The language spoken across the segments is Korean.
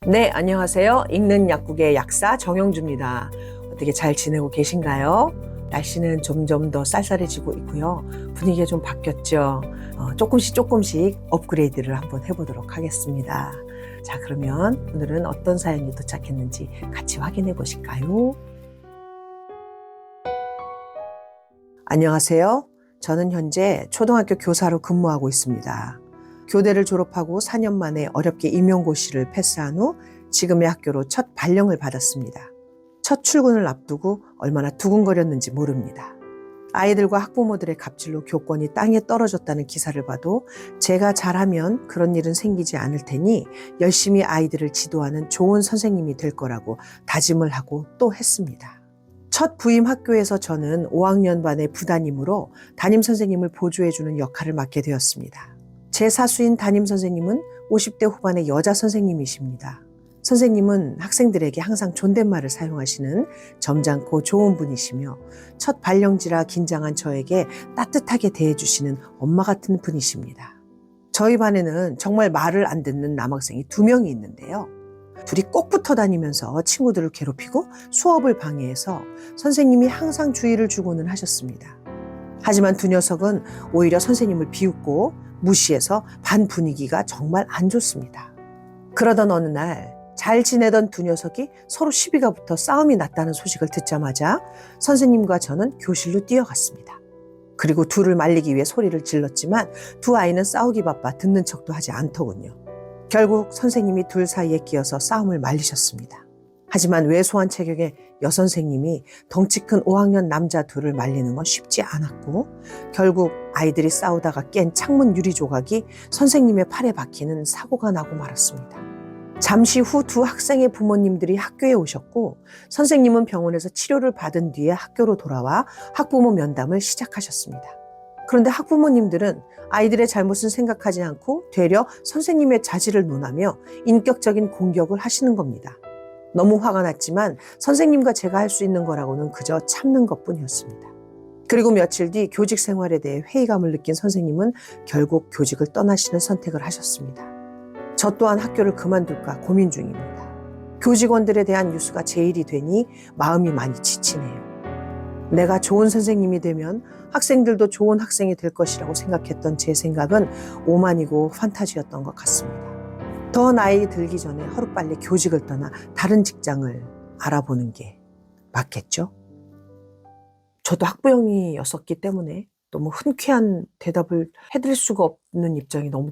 네, 안녕하세요. 읽는 약국의 약사 정영주입니다. 어떻게 잘 지내고 계신가요? 날씨는 점점 더 쌀쌀해지고 있고요. 분위기가 좀 바뀌었죠. 조금씩 업그레이드를 한번 해보도록 하겠습니다. 자, 그러면 오늘은 어떤 사연이 도착했는지 같이 확인해 보실까요? 안녕하세요. 저는 현재 초등학교 교사로 근무하고 있습니다. 교대를 졸업하고 4년 만에 어렵게 임용고시를 패스한 후 지금의 학교로 첫 발령을 받았습니다. 첫 출근을 앞두고 얼마나 두근거렸는지 모릅니다. 아이들과 학부모들의 갑질로 교권이 땅에 떨어졌다는 기사를 봐도 제가 잘하면 그런 일은 생기지 않을 테니 열심히 아이들을 지도하는 좋은 선생님이 될 거라고 다짐을 하고 또 했습니다. 첫 부임 학교에서 저는 5학년 반의 부담임으로 담임 선생님을 보조해주는 역할을 맡게 되었습니다. 제 사수인 담임 선생님은 50대 후반의 여자 선생님이십니다. 선생님은 학생들에게 항상 존댓말을 사용하시는 점잖고 좋은 분이시며 첫 발령지라 긴장한 저에게 따뜻하게 대해주시는 엄마 같은 분이십니다. 저희 반에는 정말 말을 안 듣는 남학생이 2명이 있는데요. 둘이 꼭 붙어 다니면서 친구들을 괴롭히고 수업을 방해해서 선생님이 항상 주의를 주고는 하셨습니다. 하지만 두 녀석은 오히려 선생님을 비웃고 무시해서 반 분위기가 정말 안 좋습니다. 그러던 어느 날 잘 지내던 두 녀석이 서로 시비가 붙어 싸움이 났다는 소식을 듣자마자 선생님과 저는 교실로 뛰어갔습니다. 그리고 둘을 말리기 위해 소리를 질렀지만 두 아이는 싸우기 바빠 듣는 척도 하지 않더군요. 결국 선생님이 둘 사이에 끼어서 싸움을 말리셨습니다. 하지만 왜소한 체격의 여선생님이 덩치 큰 5학년 남자 둘을 말리는 건 쉽지 않았고 결국 아이들이 싸우다가 깬 창문 유리 조각이 선생님의 팔에 박히는 사고가 나고 말았습니다. 잠시 후 두 학생의 부모님들이 학교에 오셨고 선생님은 병원에서 치료를 받은 뒤에 학교로 돌아와 학부모 면담을 시작하셨습니다. 그런데 학부모님들은 아이들의 잘못은 생각하지 않고 되려 선생님의 자질을 논하며 인격적인 공격을 하시는 겁니다. 너무 화가 났지만 선생님과 제가 할 수 있는 거라고는 그저 참는 것뿐이었습니다. 그리고 며칠 뒤 교직 생활에 대해 회의감을 느낀 선생님은 결국 교직을 떠나시는 선택을 하셨습니다. 저 또한 학교를 그만둘까 고민 중입니다. 교직원들에 대한 뉴스가 제일이 되니 마음이 많이 지치네요. 내가 좋은 선생님이 되면 학생들도 좋은 학생이 될 것이라고 생각했던 제 생각은 오만이고 판타지였던 것 같습니다. 더 나이 들기 전에 하루빨리 교직을 떠나 다른 직장을 알아보는 게 맞겠죠? 저도 학부형이었었기 때문에 너무 흔쾌한 대답을 해드릴 수가 없는 입장이 너무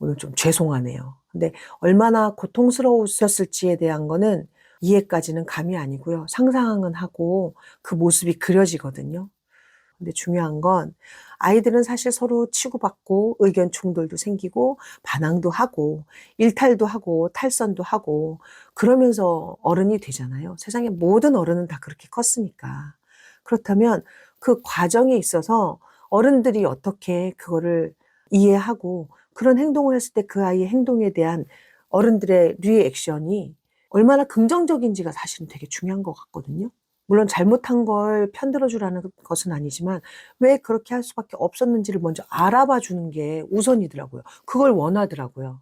오늘 좀 죄송하네요. 근데 얼마나 고통스러우셨을지에 대한 거는 이해까지는 감이 아니고요. 상상은 하고 그 모습이 그려지거든요. 근데 중요한 건 아이들은 사실 서로 치고받고 의견 충돌도 생기고 반항도 하고 일탈도 하고 탈선도 하고 그러면서 어른이 되잖아요. 세상의 모든 어른은 다 그렇게 컸으니까. 그렇다면 그 과정에 있어서 어른들이 어떻게 그거를 이해하고 그런 행동을 했을 때 그 아이의 행동에 대한 어른들의 리액션이 얼마나 긍정적인지가 사실은 되게 중요한 것 같거든요. 물론 잘못한 걸 편들어주라는 것은 아니지만 왜 그렇게 할 수밖에 없었는지를 먼저 알아봐 주는 게 우선이더라고요. 그걸 원하더라고요.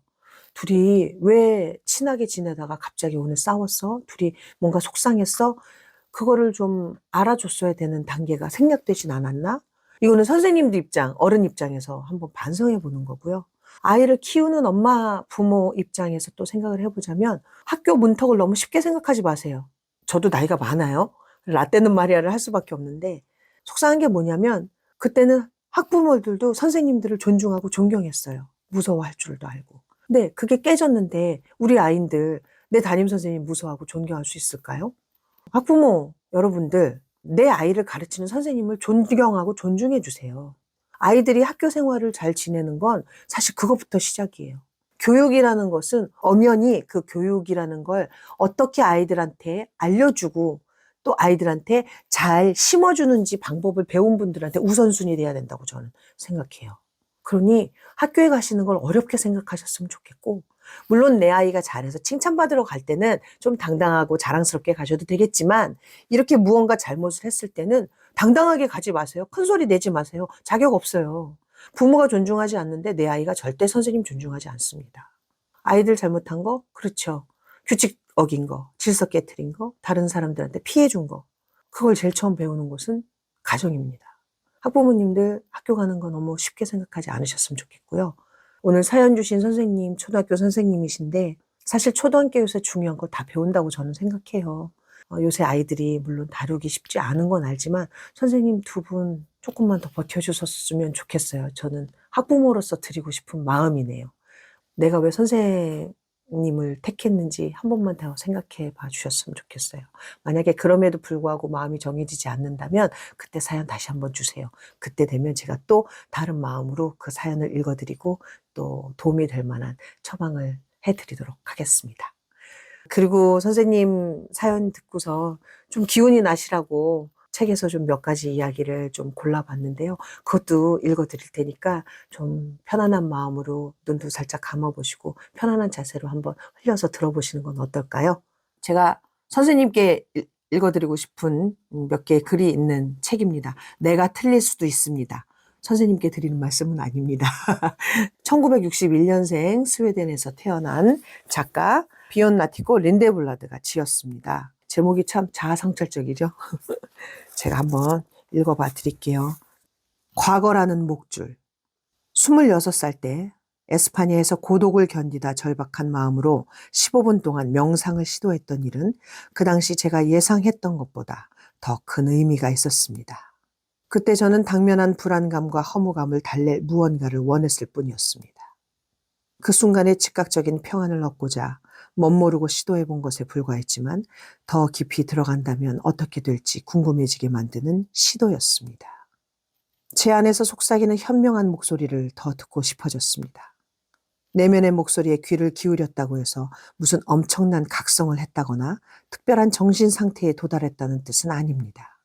둘이 왜 친하게 지내다가 갑자기 오늘 싸웠어? 둘이 뭔가 속상했어? 그거를 좀 알아줬어야 되는 단계가 생략되진 않았나? 이거는 선생님들 입장, 어른 입장에서 한번 반성해 보는 거고요. 아이를 키우는 엄마, 부모 입장에서 또 생각을 해보자면 학교 문턱을 너무 쉽게 생각하지 마세요. 저도 나이가 많아요. 라떼는 마리아를 할 수밖에 없는데 속상한 게 뭐냐면 그때는 학부모들도 선생님들을 존중하고 존경했어요. 무서워할 줄도 알고. 근데 그게 깨졌는데 우리 아이들 내 담임 선생님 무서워하고 존경할 수 있을까요? 학부모 여러분들 내 아이를 가르치는 선생님을 존경하고 존중해 주세요. 아이들이 학교 생활을 잘 지내는 건 사실 그것부터 시작이에요. 교육이라는 것은 엄연히 그 교육이라는 걸 어떻게 아이들한테 알려주고 또 아이들한테 잘 심어주는지 방법을 배운 분들한테 우선순위 돼야 된다고 저는 생각해요. 그러니 학교에 가시는 걸 어렵게 생각하셨으면 좋겠고 물론 내 아이가 잘해서 칭찬받으러 갈 때는 좀 당당하고 자랑스럽게 가셔도 되겠지만 이렇게 무언가 잘못을 했을 때는 당당하게 가지 마세요. 큰 소리 내지 마세요. 자격 없어요. 부모가 존중하지 않는데 내 아이가 절대 선생님 존중하지 않습니다. 아이들 잘못한 거? 그렇죠. 규칙 어긴 거, 질서 깨트린 거, 다른 사람들한테 피해 준 거. 그걸 제일 처음 배우는 곳은 가정입니다. 학부모님들 학교 가는 거 너무 쉽게 생각하지 않으셨으면 좋겠고요. 오늘 사연 주신 선생님, 초등학교 선생님이신데 사실 초등학교에서 중요한 거 다 배운다고 저는 생각해요. 요새 아이들이 물론 다루기 쉽지 않은 건 알지만 선생님 두 분 조금만 더 버텨주셨으면 좋겠어요. 저는 학부모로서 드리고 싶은 마음이네요. 내가 왜 선생님을 택했는지 한 번만 더 생각해 봐 주셨으면 좋겠어요. 만약에 그럼에도 불구하고 마음이 정해지지 않는다면 그때 사연 다시 한번 주세요. 그때 되면 제가 또 다른 마음으로 그 사연을 읽어드리고 또 도움이 될 만한 처방을 해드리도록 하겠습니다. 그리고 선생님 사연 듣고서 좀 기운이 나시라고 책에서 좀 몇 가지 이야기를 좀 골라봤는데요. 그것도 읽어드릴 테니까 좀 편안한 마음으로 눈도 살짝 감아보시고 편안한 자세로 한번 흘려서 들어보시는 건 어떨까요? 제가 선생님께 읽어드리고 싶은 몇 개의 글이 있는 책입니다. 내가 틀릴 수도 있습니다. 선생님께 드리는 말씀은 아닙니다. 1961년생 스웨덴에서 태어난 작가 비온 나티고 린데블라드가 지었습니다. 제목이 참 자아성찰적이죠. 제가 한번 읽어봐 드릴게요. 과거라는 목줄. 26살 때 에스파냐에서 고독을 견디다 절박한 마음으로 15분 동안 명상을 시도했던 일은 그 당시 제가 예상했던 것보다 더 큰 의미가 있었습니다. 그때 저는 당면한 불안감과 허무감을 달랠 무언가를 원했을 뿐이었습니다. 그 순간에 즉각적인 평안을 얻고자 멋모르고 시도해본 것에 불과했지만 더 깊이 들어간다면 어떻게 될지 궁금해지게 만드는 시도였습니다. 제 안에서 속삭이는 현명한 목소리를 더 듣고 싶어졌습니다. 내면의 목소리에 귀를 기울였다고 해서 무슨 엄청난 각성을 했다거나 특별한 정신 상태에 도달했다는 뜻은 아닙니다.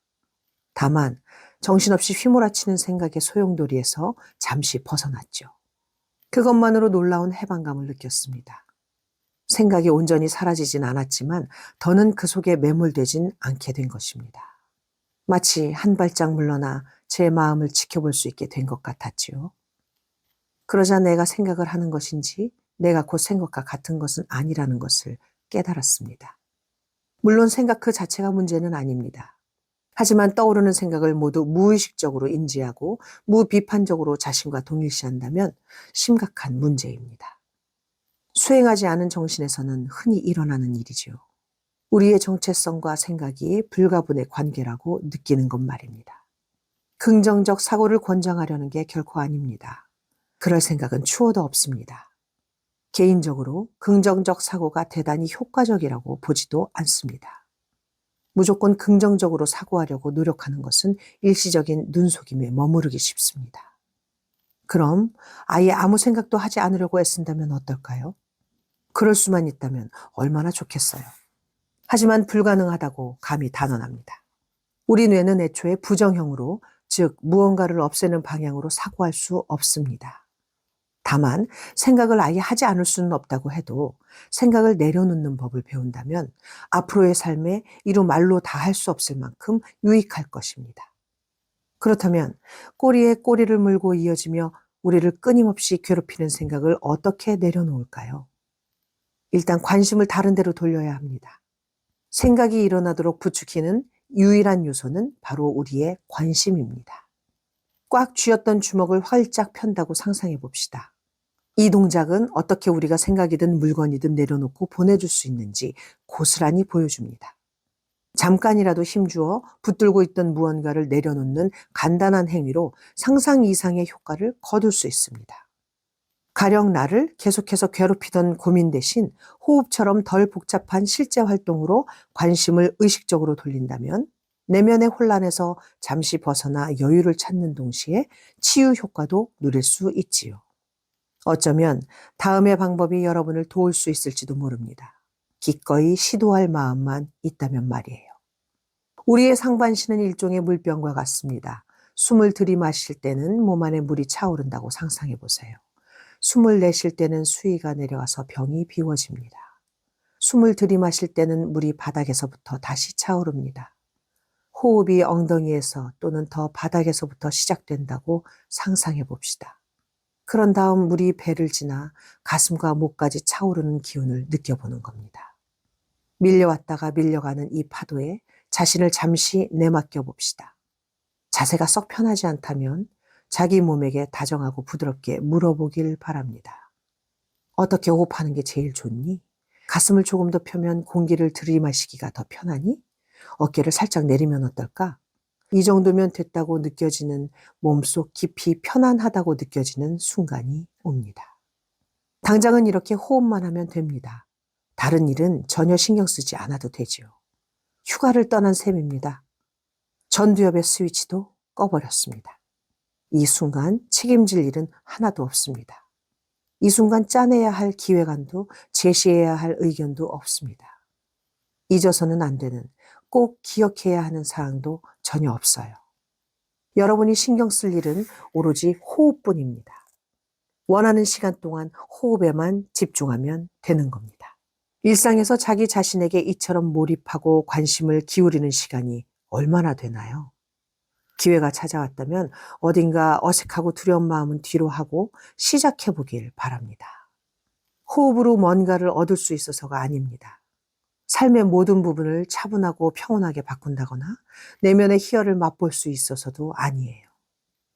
다만 정신없이 휘몰아치는 생각의 소용돌이에서 잠시 벗어났죠. 그것만으로 놀라운 해방감을 느꼈습니다. 생각이 온전히 사라지진 않았지만 더는 그 속에 매몰되진 않게 된 것입니다. 마치 한 발짝 물러나 제 마음을 지켜볼 수 있게 된 것 같았지요. 그러자 내가 생각을 하는 것인지 내가 곧 생각과 같은 것은 아니라는 것을 깨달았습니다. 물론 생각 그 자체가 문제는 아닙니다. 하지만 떠오르는 생각을 모두 무의식적으로 인지하고 무비판적으로 자신과 동일시한다면 심각한 문제입니다. 수행하지 않은 정신에서는 흔히 일어나는 일이지요. 우리의 정체성과 생각이 불가분의 관계라고 느끼는 것 말입니다. 긍정적 사고를 권장하려는 게 결코 아닙니다. 그럴 생각은 추호도 없습니다. 개인적으로 긍정적 사고가 대단히 효과적이라고 보지도 않습니다. 무조건 긍정적으로 사고하려고 노력하는 것은 일시적인 눈속임에 머무르기 쉽습니다. 그럼 아예 아무 생각도 하지 않으려고 애쓴다면 어떨까요? 그럴 수만 있다면 얼마나 좋겠어요. 하지만 불가능하다고 감히 단언합니다. 우리 뇌는 애초에 부정형으로, 즉 무언가를 없애는 방향으로 사고할 수 없습니다. 다만 생각을 아예 하지 않을 수는 없다고 해도 생각을 내려놓는 법을 배운다면 앞으로의 삶에 이루 말로 다 할 수 없을 만큼 유익할 것입니다. 그렇다면 꼬리에 꼬리를 물고 이어지며 우리를 끊임없이 괴롭히는 생각을 어떻게 내려놓을까요? 일단 관심을 다른 데로 돌려야 합니다. 생각이 일어나도록 부추기는 유일한 요소는 바로 우리의 관심입니다. 꽉 쥐었던 주먹을 활짝 편다고 상상해 봅시다. 이 동작은 어떻게 우리가 생각이든 물건이든 내려놓고 보내줄 수 있는지 고스란히 보여줍니다. 잠깐이라도 힘주어 붙들고 있던 무언가를 내려놓는 간단한 행위로 상상 이상의 효과를 거둘 수 있습니다. 가령 나를 계속해서 괴롭히던 고민 대신 호흡처럼 덜 복잡한 실제 활동으로 관심을 의식적으로 돌린다면 내면의 혼란에서 잠시 벗어나 여유를 찾는 동시에 치유 효과도 누릴 수 있지요. 어쩌면 다음의 방법이 여러분을 도울 수 있을지도 모릅니다. 기꺼이 시도할 마음만 있다면 말이에요. 우리의 상반신은 일종의 물병과 같습니다. 숨을 들이마실 때는 몸 안에 물이 차오른다고 상상해 보세요. 숨을 내쉴 때는 수위가 내려와서 병이 비워집니다. 숨을 들이마실 때는 물이 바닥에서부터 다시 차오릅니다. 호흡이 엉덩이에서 또는 더 바닥에서부터 시작된다고 상상해 봅시다. 그런 다음 물이 배를 지나 가슴과 목까지 차오르는 기운을 느껴보는 겁니다. 밀려왔다가 밀려가는 이 파도에 자신을 잠시 내맡겨 봅시다. 자세가 썩 편하지 않다면 자기 몸에게 다정하고 부드럽게 물어보길 바랍니다. 어떻게 호흡하는 게 제일 좋니? 가슴을 조금 더 펴면 공기를 들이마시기가 더 편하니? 어깨를 살짝 내리면 어떨까? 이 정도면 됐다고 느껴지는 몸속 깊이 편안하다고 느껴지는 순간이 옵니다. 당장은 이렇게 호흡만 하면 됩니다. 다른 일은 전혀 신경 쓰지 않아도 되지요. 휴가를 떠난 셈입니다. 전두엽의 스위치도 꺼버렸습니다. 이 순간 책임질 일은 하나도 없습니다. 이 순간 짜내야 할 기획안도 제시해야 할 의견도 없습니다. 잊어서는 안 되는, 꼭 기억해야 하는 사항도 전혀 없어요. 여러분이 신경 쓸 일은 오로지 호흡뿐입니다. 원하는 시간 동안 호흡에만 집중하면 되는 겁니다. 일상에서 자기 자신에게 이처럼 몰입하고 관심을 기울이는 시간이 얼마나 되나요? 기회가 찾아왔다면 어딘가 어색하고 두려운 마음은 뒤로 하고 시작해 보길 바랍니다. 호흡으로 뭔가를 얻을 수 있어서가 아닙니다. 삶의 모든 부분을 차분하고 평온하게 바꾼다거나 내면의 희열을 맛볼 수 있어서도 아니에요.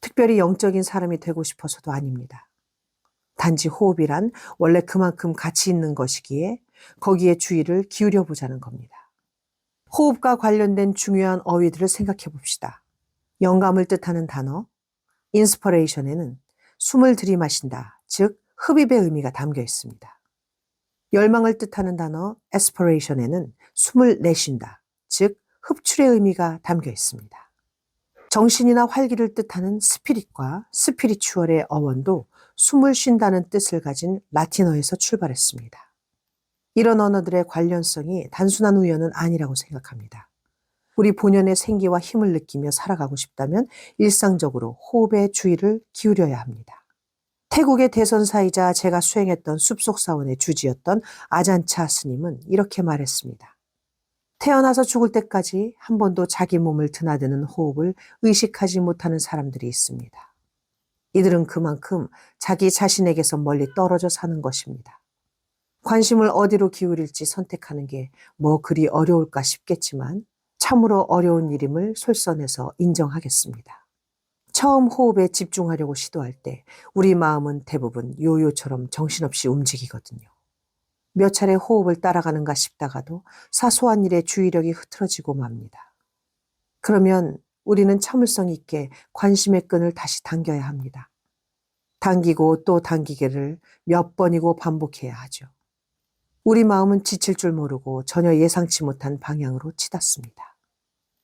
특별히 영적인 사람이 되고 싶어서도 아닙니다. 단지 호흡이란 원래 그만큼 가치 있는 것이기에 거기에 주의를 기울여 보자는 겁니다. 호흡과 관련된 중요한 어휘들을 생각해 봅시다. 영감을 뜻하는 단어, 인스퍼레이션에는 숨을 들이마신다, 즉 흡입의 의미가 담겨 있습니다. 열망을 뜻하는 단어, 에스퍼레이션에는 숨을 내쉰다, 즉 흡출의 의미가 담겨 있습니다. 정신이나 활기를 뜻하는 스피릿과 스피리추얼의 어원도 숨을 쉰다는 뜻을 가진 라틴어에서 출발했습니다. 이런 언어들의 관련성이 단순한 우연은 아니라고 생각합니다. 우리 본연의 생기와 힘을 느끼며 살아가고 싶다면 일상적으로 호흡에 주의를 기울여야 합니다. 태국의 대선사이자 제가 수행했던 숲속 사원의 주지였던 아잔차 스님은 이렇게 말했습니다. 태어나서 죽을 때까지 한 번도 자기 몸을 드나드는 호흡을 의식하지 못하는 사람들이 있습니다. 이들은 그만큼 자기 자신에게서 멀리 떨어져 사는 것입니다. 관심을 어디로 기울일지 선택하는 게 뭐 그리 어려울까 싶겠지만 참으로 어려운 일임을 솔선해서 인정하겠습니다. 처음 호흡에 집중하려고 시도할 때 우리 마음은 대부분 요요처럼 정신없이 움직이거든요. 몇 차례 호흡을 따라가는가 싶다가도 사소한 일에 주의력이 흐트러지고 맙니다. 그러면 우리는 참을성 있게 관심의 끈을 다시 당겨야 합니다. 당기고 또 당기기를 몇 번이고 반복해야 하죠. 우리 마음은 지칠 줄 모르고 전혀 예상치 못한 방향으로 치닫습니다.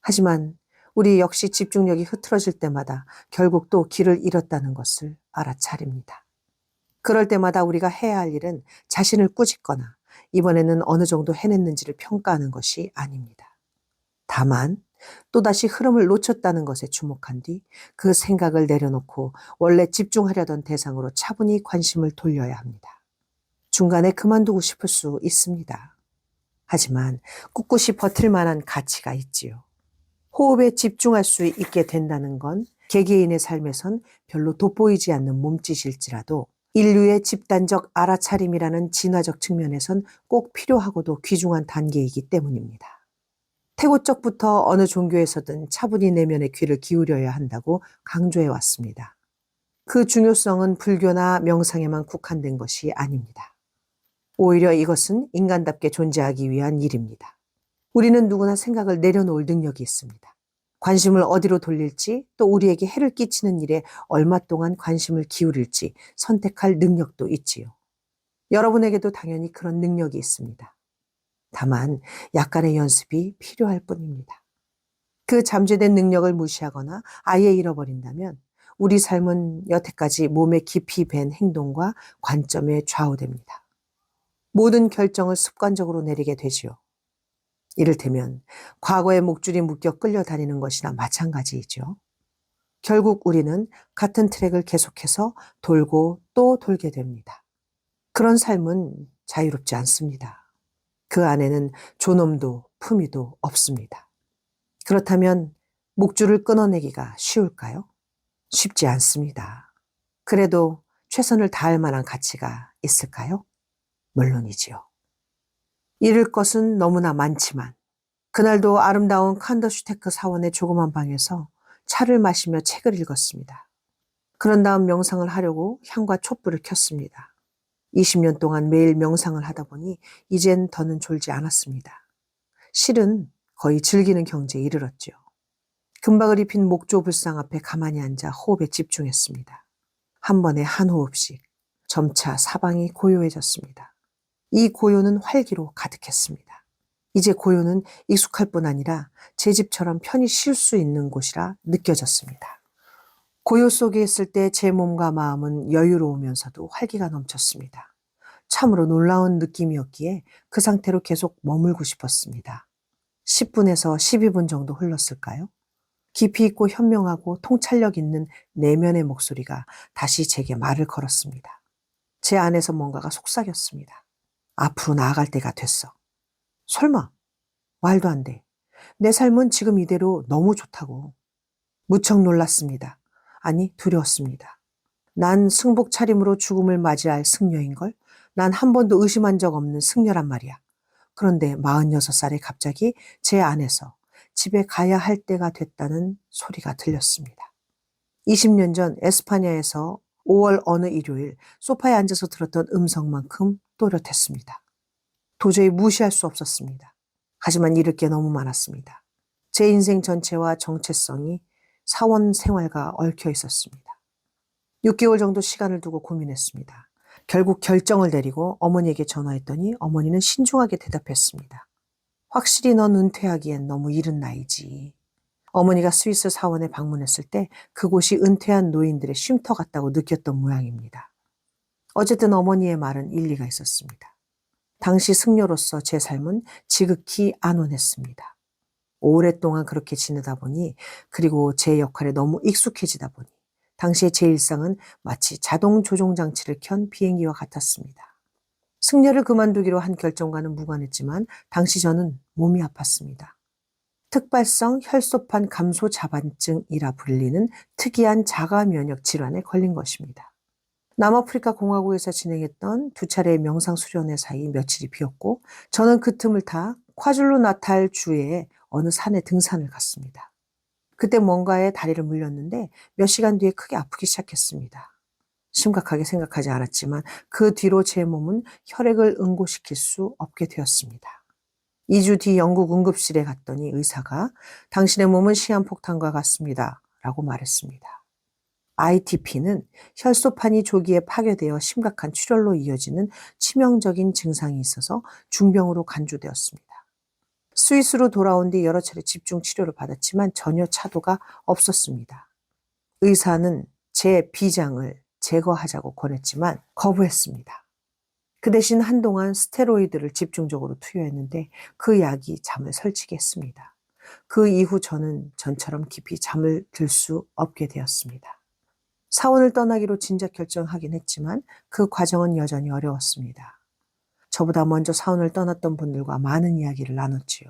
하지만 우리 역시 집중력이 흐트러질 때마다 결국 또 길을 잃었다는 것을 알아차립니다. 그럴 때마다 우리가 해야 할 일은 자신을 꾸짖거나 이번에는 어느 정도 해냈는지를 평가하는 것이 아닙니다. 다만 또다시 흐름을 놓쳤다는 것에 주목한 뒤 그 생각을 내려놓고 원래 집중하려던 대상으로 차분히 관심을 돌려야 합니다. 중간에 그만두고 싶을 수 있습니다. 하지만 꿋꿋이 버틸 만한 가치가 있지요. 호흡에 집중할 수 있게 된다는 건 개개인의 삶에선 별로 돋보이지 않는 몸짓일지라도 인류의 집단적 알아차림이라는 진화적 측면에선 꼭 필요하고도 귀중한 단계이기 때문입니다. 태고적부터 어느 종교에서든 차분히 내면의 귀를 기울여야 한다고 강조해 왔습니다. 그 중요성은 불교나 명상에만 국한된 것이 아닙니다. 오히려 이것은 인간답게 존재하기 위한 일입니다. 우리는 누구나 생각을 내려놓을 능력이 있습니다. 관심을 어디로 돌릴지 또 우리에게 해를 끼치는 일에 얼마 동안 관심을 기울일지 선택할 능력도 있지요. 여러분에게도 당연히 그런 능력이 있습니다. 다만 약간의 연습이 필요할 뿐입니다. 그 잠재된 능력을 무시하거나 아예 잃어버린다면 우리 삶은 여태까지 몸에 깊이 밴 행동과 관점에 좌우됩니다. 모든 결정을 습관적으로 내리게 되지요. 이를테면 과거의 목줄이 묶여 끌려다니는 것이나 마찬가지이죠. 결국 우리는 같은 트랙을 계속해서 돌고 또 돌게 됩니다. 그런 삶은 자유롭지 않습니다. 그 안에는 존엄도 품위도 없습니다. 그렇다면 목줄을 끊어내기가 쉬울까요? 쉽지 않습니다. 그래도 최선을 다할 만한 가치가 있을까요? 물론이지요. 잃을 것은 너무나 많지만 그날도 아름다운 칸더슈테크 사원의 조그만 방에서 차를 마시며 책을 읽었습니다. 그런 다음 명상을 하려고 향과 촛불을 켰습니다. 20년 동안 매일 명상을 하다 보니 이젠 더는 졸지 않았습니다. 실은 거의 즐기는 경지에 이르렀죠. 금박을 입힌 목조불상 앞에 가만히 앉아 호흡에 집중했습니다. 한 번에 한 호흡씩 점차 사방이 고요해졌습니다. 이 고요는 활기로 가득했습니다. 이제 고요는 익숙할 뿐 아니라 제 집처럼 편히 쉴 수 있는 곳이라 느껴졌습니다. 고요 속에 있을 때 제 몸과 마음은 여유로우면서도 활기가 넘쳤습니다. 참으로 놀라운 느낌이었기에 그 상태로 계속 머물고 싶었습니다. 10분에서 12분 정도 흘렀을까요? 깊이 있고 현명하고 통찰력 있는 내면의 목소리가 다시 제게 말을 걸었습니다. 제 안에서 뭔가가 속삭였습니다. 앞으로 나아갈 때가 됐어. 설마, 말도 안 돼. 내 삶은 지금 이대로 너무 좋다고. 무척 놀랐습니다. 아니, 두려웠습니다. 난 승복 차림으로 죽음을 맞이할 승려인걸? 난 한 번도 의심한 적 없는 승려란 말이야. 그런데 46살에 갑자기 제 안에서 집에 가야 할 때가 됐다는 소리가 들렸습니다. 20년 전 에스파냐에서 5월 어느 일요일 소파에 앉아서 들었던 음성만큼 또렷했습니다. 도저히 무시할 수 없었습니다. 하지만 잃을 게 너무 많았습니다. 제 인생 전체와 정체성이 사원 생활과 얽혀 있었습니다. 6개월 정도 시간을 두고 고민했습니다. 결국 결정을 내리고 어머니에게 전화했더니 어머니는 신중하게 대답했습니다. 확실히 넌 은퇴하기엔 너무 이른 나이지. 어머니가 스위스 사원에 방문했을 때 그곳이 은퇴한 노인들의 쉼터 같다고 느꼈던 모양입니다. 어쨌든 어머니의 말은 일리가 있었습니다. 당시 승려로서 제 삶은 지극히 안온했습니다. 오랫동안 그렇게 지내다 보니 그리고 제 역할에 너무 익숙해지다 보니 당시의 제 일상은 마치 자동 조종 장치를 켠 비행기와 같았습니다. 승려를 그만두기로 한 결정과는 무관했지만 당시 저는 몸이 아팠습니다. 특발성 혈소판 감소 자반증이라 불리는 특이한 자가 면역 질환에 걸린 것입니다. 남아프리카 공화국에서 진행했던 2차례의 명상 수련회 사이 며칠이 비었고 저는 그 틈을 타 콰줄루 나탈 주의 어느 산에 등산을 갔습니다. 그때 뭔가에 다리를 물렸는데 몇 시간 뒤에 크게 아프기 시작했습니다. 심각하게 생각하지 않았지만 그 뒤로 제 몸은 혈액을 응고시킬 수 없게 되었습니다. 2주 뒤 영국 응급실에 갔더니 의사가 당신의 몸은 시한폭탄과 같습니다. 라고 말했습니다. ITP는 혈소판이 조기에 파괴되어 심각한 출혈로 이어지는 치명적인 증상이 있어서 중병으로 간주되었습니다. 스위스로 돌아온 뒤 여러 차례 집중 치료를 받았지만 전혀 차도가 없었습니다. 의사는 제 비장을 제거하자고 권했지만 거부했습니다. 그 대신 한동안 스테로이드를 집중적으로 투여했는데 그 약이 잠을 설치게 했습니다. 그 이후 저는 전처럼 깊이 잠을 들 수 없게 되었습니다. 사원을 떠나기로 진작 결정하긴 했지만 그 과정은 여전히 어려웠습니다. 저보다 먼저 사원을 떠났던 분들과 많은 이야기를 나눴지요.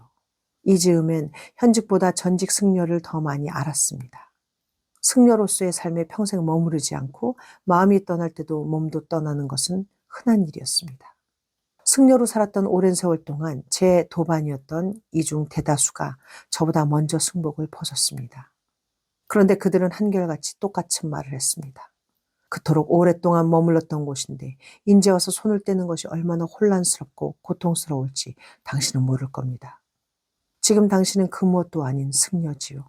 이 즈음엔 현직보다 전직 승려를 더 많이 알았습니다. 승려로서의 삶에 평생 머무르지 않고 마음이 떠날 때도 몸도 떠나는 것은 흔한 일이었습니다. 승려로 살았던 오랜 세월 동안 제 도반이었던 이중 대다수가 저보다 먼저 승복을 벗었습니다. 그런데 그들은 한결같이 똑같은 말을 했습니다. 그토록 오랫동안 머물렀던 곳인데 인제 와서 손을 떼는 것이 얼마나 혼란스럽고 고통스러울지 당신은 모를 겁니다. 지금 당신은 그 무엇도 아닌 승려지요.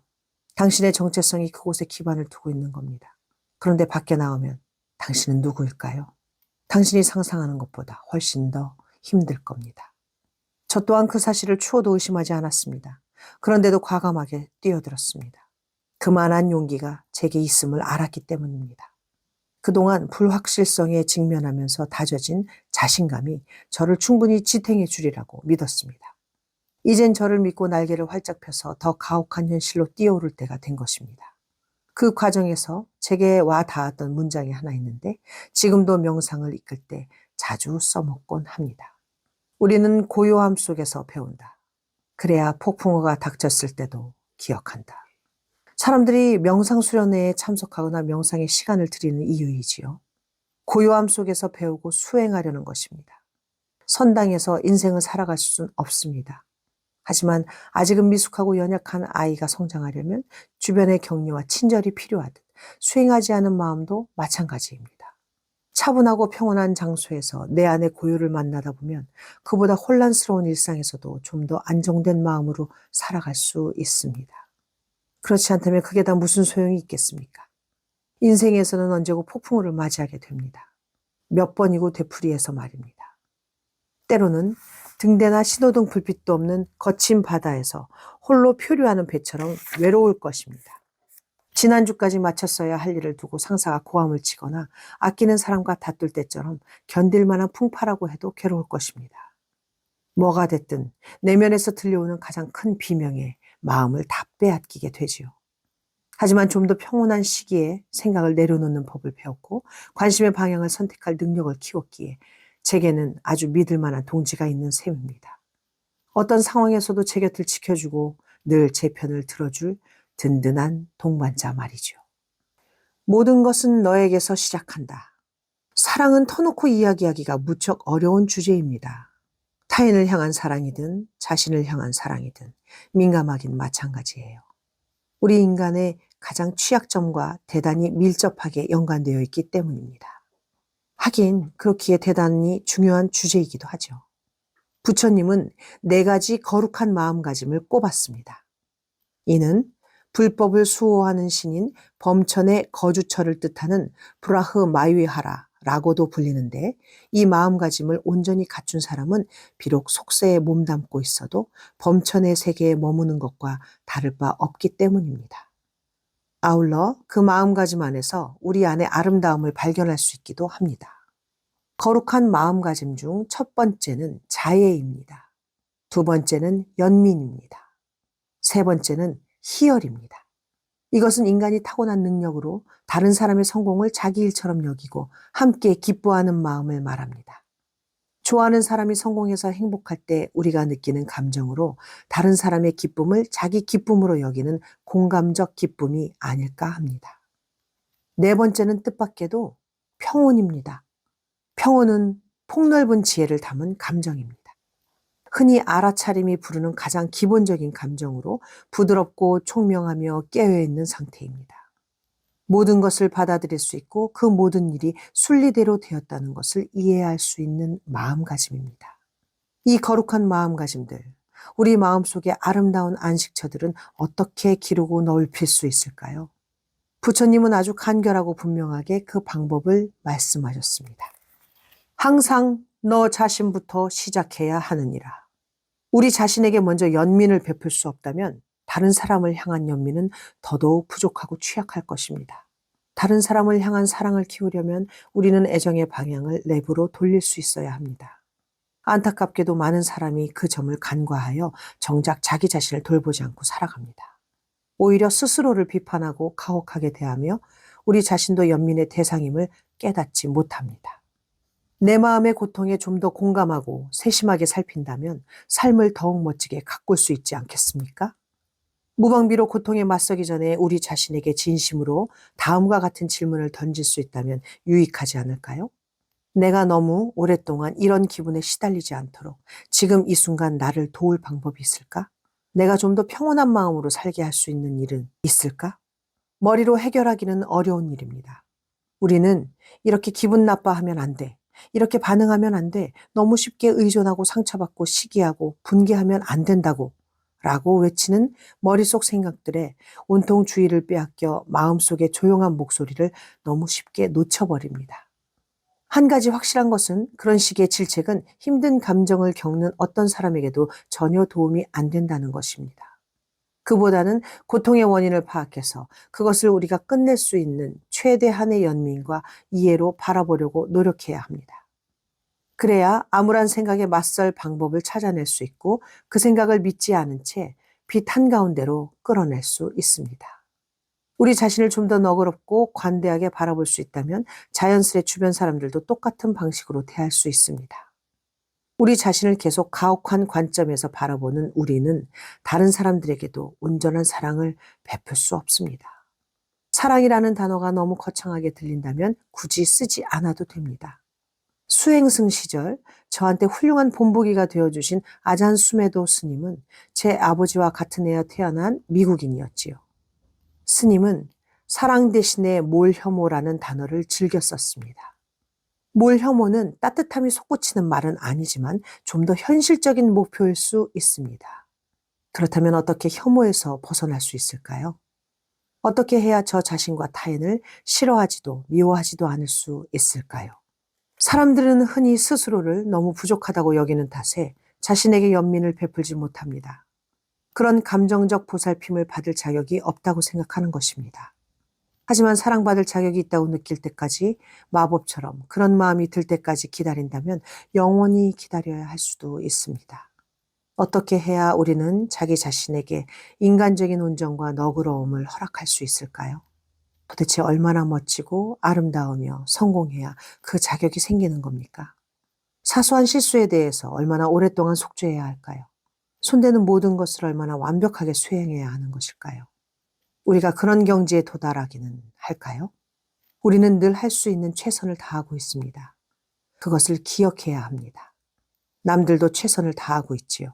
당신의 정체성이 그곳에 기반을 두고 있는 겁니다. 그런데 밖에 나오면 당신은 누구일까요? 당신이 상상하는 것보다 훨씬 더 힘들 겁니다. 저 또한 그 사실을 추호도 의심하지 않았습니다. 그런데도 과감하게 뛰어들었습니다. 그만한 용기가 제게 있음을 알았기 때문입니다. 그동안 불확실성에 직면하면서 다져진 자신감이 저를 충분히 지탱해 주리라고 믿었습니다. 이젠 저를 믿고 날개를 활짝 펴서 더 가혹한 현실로 뛰어오를 때가 된 것입니다. 그 과정에서 제게 와 닿았던 문장이 하나 있는데 지금도 명상을 이끌 때 자주 써먹곤 합니다. 우리는 고요함 속에서 배운다. 그래야 폭풍우가 닥쳤을 때도 기억한다. 사람들이 명상 수련회에 참석하거나 명상에 시간을 들이는 이유이지요. 고요함 속에서 배우고 수행하려는 것입니다. 선당에서 인생을 살아갈 수는 없습니다. 하지만 아직은 미숙하고 연약한 아이가 성장하려면 주변의 격려와 친절이 필요하듯 수행하지 않은 마음도 마찬가지입니다. 차분하고 평온한 장소에서 내 안의 고요를 만나다 보면 그보다 혼란스러운 일상에서도 좀 더 안정된 마음으로 살아갈 수 있습니다. 그렇지 않다면 그게 다 무슨 소용이 있겠습니까? 인생에서는 언제고 폭풍우를 맞이하게 됩니다. 몇 번이고 되풀이해서 말입니다. 때로는 등대나 신호등 불빛도 없는 거친 바다에서 홀로 표류하는 배처럼 외로울 것입니다. 지난주까지 마쳤어야 할 일을 두고 상사가 고함을 치거나 아끼는 사람과 다툴 때처럼 견딜 만한 풍파라고 해도 괴로울 것입니다. 뭐가 됐든 내면에서 들려오는 가장 큰 비명에 마음을 다 빼앗기게 되지요. 하지만 좀 더 평온한 시기에 생각을 내려놓는 법을 배웠고 관심의 방향을 선택할 능력을 키웠기에 제게는 아주 믿을 만한 동지가 있는 셈입니다. 어떤 상황에서도 제 곁을 지켜주고 늘 제 편을 들어줄 든든한 동반자 말이죠. 모든 것은 너에게서 시작한다. 사랑은 터놓고 이야기하기가 무척 어려운 주제입니다. 타인을 향한 사랑이든 자신을 향한 사랑이든 민감하긴 마찬가지예요. 우리 인간의 가장 취약점과 대단히 밀접하게 연관되어 있기 때문입니다. 하긴 그렇기에 대단히 중요한 주제이기도 하죠. 부처님은 4가지 거룩한 마음가짐을 꼽았습니다. 이는 불법을 수호하는 신인 범천의 거주처를 뜻하는 브라흐 마위하라라고도 불리는데 이 마음가짐을 온전히 갖춘 사람은 비록 속세에 몸담고 있어도 범천의 세계에 머무는 것과 다를 바 없기 때문입니다. 아울러 그 마음가짐 안에서 우리 안의 아름다움을 발견할 수 있기도 합니다. 거룩한 마음가짐 중 첫 번째는 자애입니다. 두 번째는 연민입니다. 세 번째는 희열입니다. 이것은 인간이 타고난 능력으로 다른 사람의 성공을 자기 일처럼 여기고 함께 기뻐하는 마음을 말합니다. 좋아하는 사람이 성공해서 행복할 때 우리가 느끼는 감정으로 다른 사람의 기쁨을 자기 기쁨으로 여기는 공감적 기쁨이 아닐까 합니다. 네 번째는 뜻밖에도 평온입니다. 평온은 폭넓은 지혜를 담은 감정입니다. 흔히 알아차림이 부르는 가장 기본적인 감정으로 부드럽고 총명하며 깨어있는 상태입니다. 모든 것을 받아들일 수 있고 그 모든 일이 순리대로 되었다는 것을 이해할 수 있는 마음가짐입니다. 이 거룩한 마음가짐들, 우리 마음속의 아름다운 안식처들은 어떻게 기르고 넓힐 수 있을까요? 부처님은 아주 간결하고 분명하게 그 방법을 말씀하셨습니다. 항상 너 자신부터 시작해야 하느니라. 우리 자신에게 먼저 연민을 베풀 수 없다면 다른 사람을 향한 연민은 더더욱 부족하고 취약할 것입니다. 다른 사람을 향한 사랑을 키우려면 우리는 애정의 방향을 내부로 돌릴 수 있어야 합니다. 안타깝게도 많은 사람이 그 점을 간과하여 정작 자기 자신을 돌보지 않고 살아갑니다. 오히려 스스로를 비판하고 가혹하게 대하며 우리 자신도 연민의 대상임을 깨닫지 못합니다. 내 마음의 고통에 좀 더 공감하고 세심하게 살핀다면 삶을 더욱 멋지게 가꿀 수 있지 않겠습니까? 무방비로 고통에 맞서기 전에 우리 자신에게 진심으로 다음과 같은 질문을 던질 수 있다면 유익하지 않을까요? 내가 너무 오랫동안 이런 기분에 시달리지 않도록 지금 이 순간 나를 도울 방법이 있을까? 내가 좀 더 평온한 마음으로 살게 할 수 있는 일은 있을까? 머리로 해결하기는 어려운 일입니다. 우리는 이렇게 기분 나빠하면 안 돼. 이렇게 반응하면 안 돼. 너무 쉽게 의존하고 상처받고 시기하고 분개하면 안 된다고 라고 외치는 머릿속 생각들에 온통 주의를 빼앗겨 마음속의 조용한 목소리를 너무 쉽게 놓쳐버립니다. 한 가지 확실한 것은 그런 식의 질책은 힘든 감정을 겪는 어떤 사람에게도 전혀 도움이 안 된다는 것입니다. 그보다는 고통의 원인을 파악해서 그것을 우리가 끝낼 수 있는 최대한의 연민과 이해로 바라보려고 노력해야 합니다. 그래야 암울한 생각에 맞설 방법을 찾아낼 수 있고 그 생각을 믿지 않은 채 빛 한가운데로 끌어낼 수 있습니다. 우리 자신을 좀 더 너그럽고 관대하게 바라볼 수 있다면 자연스레 주변 사람들도 똑같은 방식으로 대할 수 있습니다. 우리 자신을 계속 가혹한 관점에서 바라보는 우리는 다른 사람들에게도 온전한 사랑을 베풀 수 없습니다. 사랑이라는 단어가 너무 거창하게 들린다면 굳이 쓰지 않아도 됩니다. 수행승 시절 저한테 훌륭한 본보기가 되어주신 아잔수메도 스님은 제 아버지와 같은 해에 태어난 미국인이었지요. 스님은 사랑 대신에 몰혐오라는 단어를 즐겨 썼습니다. 몰혐오는 따뜻함이 솟구치는 말은 아니지만 좀 더 현실적인 목표일 수 있습니다. 그렇다면 어떻게 혐오에서 벗어날 수 있을까요? 어떻게 해야 저 자신과 타인을 싫어하지도 미워하지도 않을 수 있을까요? 사람들은 흔히 스스로를 너무 부족하다고 여기는 탓에 자신에게 연민을 베풀지 못합니다. 그런 감정적 보살핌을 받을 자격이 없다고 생각하는 것입니다. 하지만 사랑받을 자격이 있다고 느낄 때까지 마법처럼 그런 마음이 들 때까지 기다린다면 영원히 기다려야 할 수도 있습니다. 어떻게 해야 우리는 자기 자신에게 인간적인 온정과 너그러움을 허락할 수 있을까요? 도대체 얼마나 멋지고 아름다우며 성공해야 그 자격이 생기는 겁니까? 사소한 실수에 대해서 얼마나 오랫동안 속죄해야 할까요? 손대는 모든 것을 얼마나 완벽하게 수행해야 하는 것일까요? 우리가 그런 경지에 도달하기는 할까요? 우리는 늘 할 수 있는 최선을 다하고 있습니다. 그것을 기억해야 합니다. 남들도 최선을 다하고 있지요.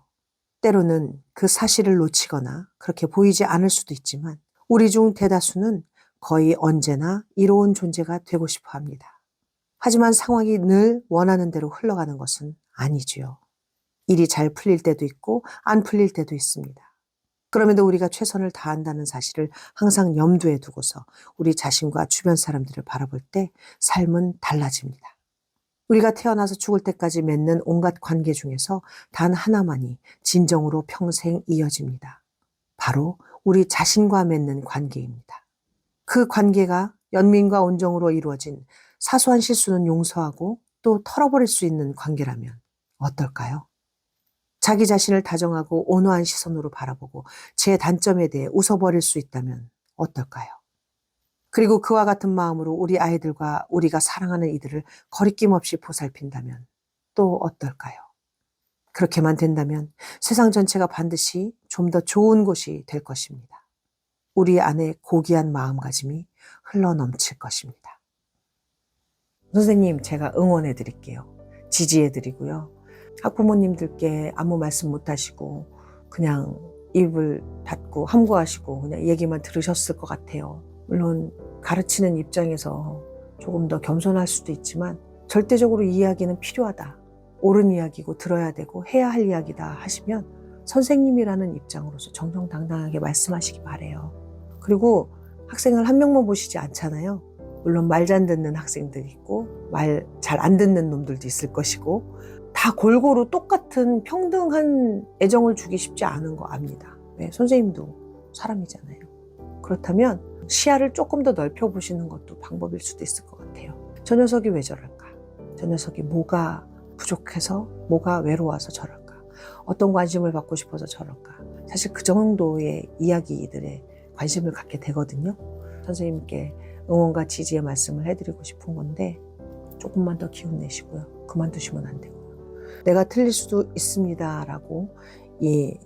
때로는 그 사실을 놓치거나 그렇게 보이지 않을 수도 있지만 우리 중 대다수는 거의 언제나 이로운 존재가 되고 싶어 합니다. 하지만 상황이 늘 원하는 대로 흘러가는 것은 아니지요. 일이 잘 풀릴 때도 있고 안 풀릴 때도 있습니다. 그럼에도 우리가 최선을 다한다는 사실을 항상 염두에 두고서 우리 자신과 주변 사람들을 바라볼 때 삶은 달라집니다. 우리가 태어나서 죽을 때까지 맺는 온갖 관계 중에서 단 하나만이 진정으로 평생 이어집니다. 바로 우리 자신과 맺는 관계입니다. 그 관계가 연민과 온정으로 이루어진 사소한 실수는 용서하고 또 털어버릴 수 있는 관계라면 어떨까요? 자기 자신을 다정하고 온화한 시선으로 바라보고 제 단점에 대해 웃어버릴 수 있다면 어떨까요? 그리고 그와 같은 마음으로 우리 아이들과 우리가 사랑하는 이들을 거리낌 없이 보살핀다면 또 어떨까요? 그렇게만 된다면 세상 전체가 반드시 좀 더 좋은 곳이 될 것입니다. 우리 안에 고귀한 마음가짐이 흘러넘칠 것입니다. 선생님, 제가 응원해 드릴게요. 지지해 드리고요. 학부모님들께 아무 말씀 못 하시고 그냥 입을 닫고 함구하시고 그냥 얘기만 들으셨을 것 같아요. 물론 가르치는 입장에서 조금 더 겸손할 수도 있지만 절대적으로 이 이야기는 필요하다. 옳은 이야기고 들어야 되고 해야 할 이야기다 하시면 선생님이라는 입장으로서 정정당당하게 말씀하시기 바래요. 그리고 학생을 한 명만 보시지 않잖아요. 물론 말 잘 듣는 학생들이 있고 말 잘 안 듣는 놈들도 있을 것이고 다 골고루 똑같은 평등한 애정을 주기 쉽지 않은 거 압니다. 네, 선생님도 사람이잖아요. 그렇다면 시야를 조금 더 넓혀보시는 것도 방법일 수도 있을 것 같아요. 저 녀석이 왜 저럴까? 저 녀석이 뭐가 부족해서 뭐가 외로워서 저럴까? 어떤 관심을 받고 싶어서 저럴까? 사실 그 정도의 이야기들에 관심을 갖게 되거든요. 선생님께 응원과 지지의 말씀을 해드리고 싶은 건데 조금만 더 기운 내시고요. 그만두시면 안 되고요. 내가 틀릴 수도 있습니다 라고 이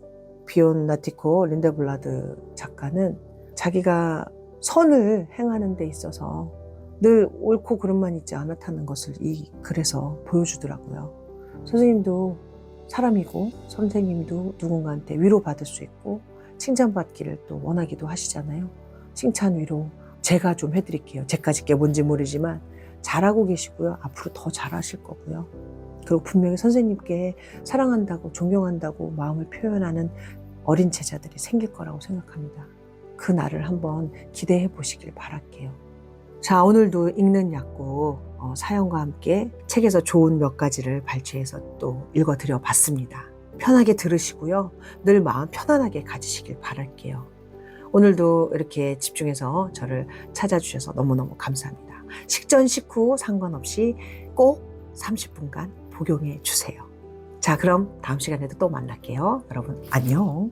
비온 나티코 린데블라드 작가는 자기가 선을 행하는 데 있어서 늘 옳고 그름만 있지 않았다는 것을 이 글에서 보여주더라고요. 선생님도 사람이고 선생님도 누군가한테 위로받을 수 있고 칭찬받기를 또 원하기도 하시잖아요. 칭찬 위로 제가 좀 해드릴게요. 제까지 게 뭔지 모르지만 잘하고 계시고요. 앞으로 더 잘하실 거고요. 그리고 분명히 선생님께 사랑한다고 존경한다고 마음을 표현하는 어린 제자들이 생길 거라고 생각합니다. 그 날을 한번 기대해 보시길 바랄게요. 자, 오늘도 읽는 약국 사연과 함께 책에서 좋은 몇 가지를 발췌해서 또 읽어드려 봤습니다. 편하게 들으시고요. 늘 마음 편안하게 가지시길 바랄게요. 오늘도 이렇게 집중해서 저를 찾아주셔서 너무너무 감사합니다. 식전 식후 상관없이 꼭 30분간 복용해 주세요. 자, 그럼 다음 시간에도 또 만날게요. 여러분 안녕.